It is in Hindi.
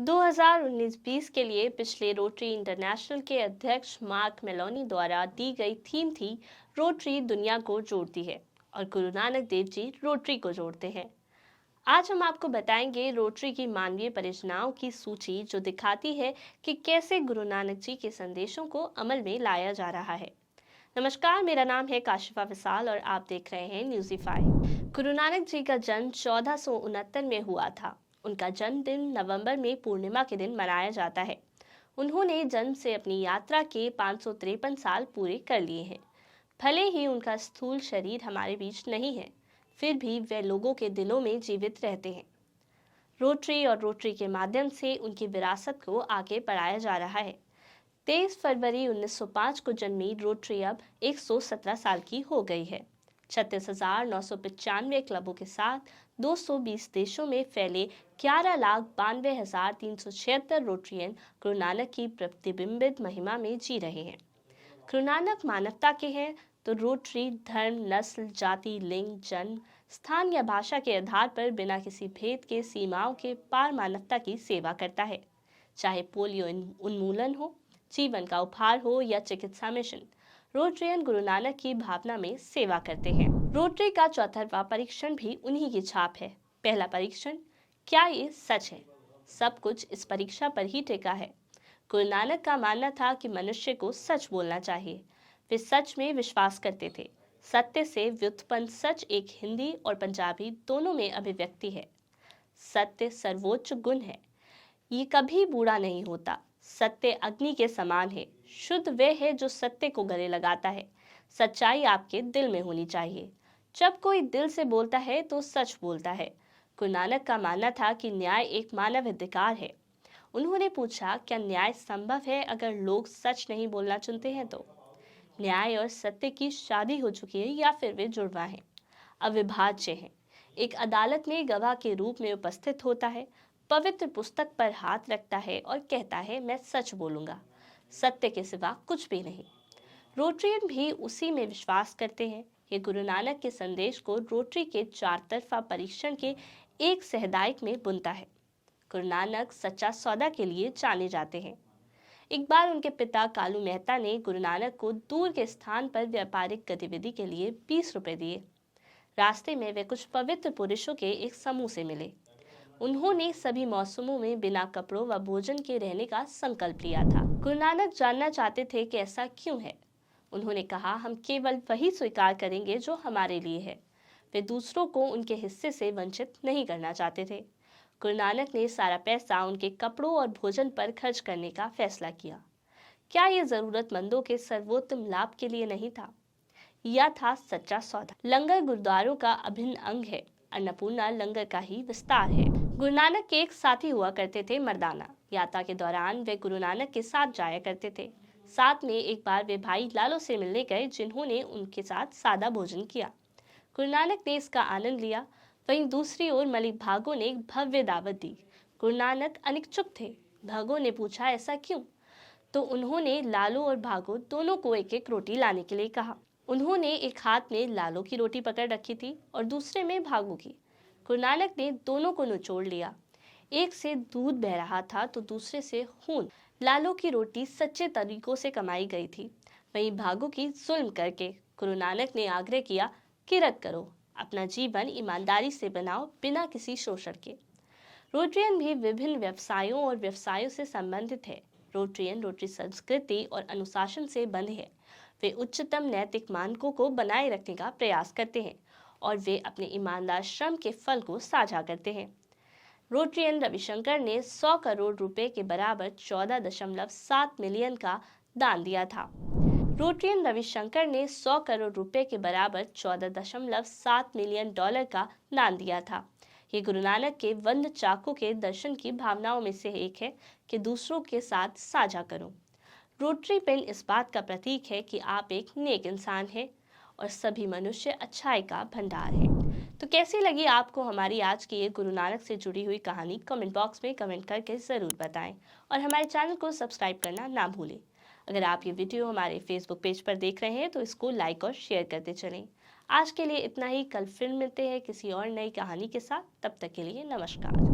2019-20 के लिए पिछले रोटरी इंटरनेशनल के अध्यक्ष मार्क मेलोनी द्वारा दी गई थीम थी रोटरी दुनिया को जोड़ती है और गुरु नानक देव जी रोटरी को जोड़ते हैं। आज हम आपको बताएंगे रोटरी की मानवीय परियोजनाओं की सूची जो दिखाती है कि कैसे गुरु नानक जी के संदेशों को अमल में लाया जा रहा है। नमस्कार, मेरा नाम है काशिफा विशाल और आप देख रहे हैं न्यूज़ीफाई। गुरु नानक जी का जन्म 1469 में हुआ था। उनका जन्मदिन नवंबर में पूर्णिमा के दिन मनाया जाता है। उन्होंने जन्म से अपनी यात्रा के 553 साल पूरे कर लिए हैं। भले ही उनका स्थूल शरीर हमारे बीच नहीं है, फिर भी वे लोगों के दिलों में जीवित रहते हैं। रोटरी और रोटरी के माध्यम से उनकी विरासत को आगे बढ़ाया जा रहा है। 23 फरवरी 1905 को जन्मी रोटरी अब 117 साल की हो गई है। 36,995 क्लबों के साथ 220 देशों में फैले 11,92,376 रोटरियन गुरु नानक की प्रतिबिंबित महिमा में जी रहे हैं। गुरु नानक मानवता के हैं तो रोटरी धर्म, नस्ल, जाति, लिंग, जन्म, स्थान या भाषा के आधार पर बिना किसी भेद के सीमाओं के पार मानवता की सेवा करता है। चाहे पोलियो उन्मूलन हो, जीवन का उपहार हो या चिकित्सा मिशन, रोटरियन गुरु नानक की भावना में सेवा करते हैं। रोटरी का 4वां परीक्षण भी उन्हीं की छाप है। पहला परीक्षण, क्या ये सच है? सब कुछ इस परीक्षा पर ही टिका है। गुरु नानक का मानना था कि मनुष्य को सच बोलना चाहिए। वे सच में विश्वास करते थे। सत्य से व्युत्पन्न सच एक हिंदी और पंजाबी दोनों में अभिव्यक्ति है। सत्य सर्वोच्च गुण है, ये कभी बूढ़ा नहीं होता। सत्य अग्नि के समान है। शुद्ध वह है जो सत्य को गले लगाता है। सच्चाई आपके दिल में होनी चाहिए। जब कोई दिल से बोलता है तो सच बोलता है। गुरु नानक का मानना था कि न्याय एक मानव अधिकार है। उन्होंने पूछा, क्या न्याय संभव है अगर लोग सच नहीं बोलना चुनते हैं? तो न्याय और सत्य की शादी हो चुकी है या फिर वे जुड़वा हैं, अविभाज्य हैं। एक अदालत में गवाह के रूप में उपस्थित होता है, पवित्र पुस्तक पर हाथ रखता है और कहता है, मैं सच बोलूंगा, सत्य के सिवा कुछ भी नहीं। रोटरियन भी उसी में विश्वास करते हैं। ये गुरु नानक के संदेश को रोटरी के 4 तरफा परीक्षण के एक सहदायक में बुनता है। गुरु नानक सच्चा सौदा के लिए जाने जाते हैं। एक बार उनके पिता कालू मेहता ने गुरु नानक को दूर के स्थान पर व्यापारिक गतिविधि के लिए 20 रुपए दिए। रास्ते में वे कुछ पवित्र पुरुषों के एक समूह से मिले। उन्होंने सभी मौसमों में बिना कपड़ों व भोजन के रहने का संकल्प लिया था। गुरु नानक जानना चाहते थे कि ऐसा क्यों है। उन्होंने कहा, हम केवल वही स्वीकार करेंगे जो हमारे लिए है। वे दूसरों को उनके हिस्से से वंचित नहीं करना चाहते थे। गुरु नानक ने सारा पैसा उनके कपड़ों और भोजन पर खर्च करने का फैसला किया। क्या ये जरूरतमंदों के सर्वोत्तम लाभ के लिए नहीं था? यह था सच्चा सौदा। लंगर गुरुद्वारों का अभिन्न अंग है। अन्नपूर्णा लंगर का ही विस्तार है। गुरु नानक के एक साथी हुआ करते थे, मर्दाना। यात्रा के दौरान वे गुरु नानक के साथ जाया करते थे। साथ में एक बार वे भाई लालो से मिलने गए, जिन्होंने उनके साथ सादा भोजन किया। गुरु नानक ने इसका आनंद लिया। वहीं दूसरी ओर मलिक भागो ने एक भव्य दावत दी। गुरु नानक अनिच्छुक थे। भागो ने पूछा, ऐसा क्यों? तो उन्होंने लालो और भागो दोनों को एक एक रोटी लाने के लिए कहा। उन्होंने एक हाथ में लालो की रोटी पकड़ रखी थी और दूसरे में भागो की। गुरु नानक ने दोनों को निचोड़ लिया। एक से दूध बह रहा था तो दूसरे से खून। लालो की रोटी सच्चे तरीकों से कमाई गई थी, वहीं भागो की जुल्म करके। गुरु नानक ने आग्रह किया, किरत करो, अपना जीवन ईमानदारी से बनाओ, बिना किसी शोषण के। रोटरियन भी विभिन्न व्यवसायों और व्यवसायों से संबंधित है। रोटरियन रोटरी संस्कृति और अनुशासन से बंधे हैं। वे उच्चतम नैतिक मानकों को बनाए रखने का प्रयास करते हैं और वे अपने ईमानदार श्रम के फल को साझा करते हैं। रोटरियन रविशंकर ने 100 करोड़ रुपए के बराबर 14.7 मिलियन का दान दिया था। रोटरियन रविशंकर ने 100 करोड़ रुपए के बराबर 14.7 मिलियन डॉलर का दान दिया था। ये गुरु नानक के वंद चाकों के दर्शन की भावनाओं में से एक है कि दूसरों के साथ साझा करो। रोटरी पिन इस बात का प्रतीक है कि आप एक नेक इंसान हैं और सभी मनुष्य अच्छाई का भंडार है। तो कैसी लगी आपको हमारी आज की ये गुरु नानक से जुड़ी हुई कहानी? कमेंट बॉक्स में कमेंट करके ज़रूर बताएं और हमारे चैनल को सब्सक्राइब करना ना भूलें। अगर आप ये वीडियो हमारे फेसबुक पेज पर देख रहे हैं तो इसको लाइक और शेयर करते चलें। आज के लिए इतना ही। कल फिर मिलते हैं किसी और नई कहानी के साथ। तब तक के लिए नमस्कार।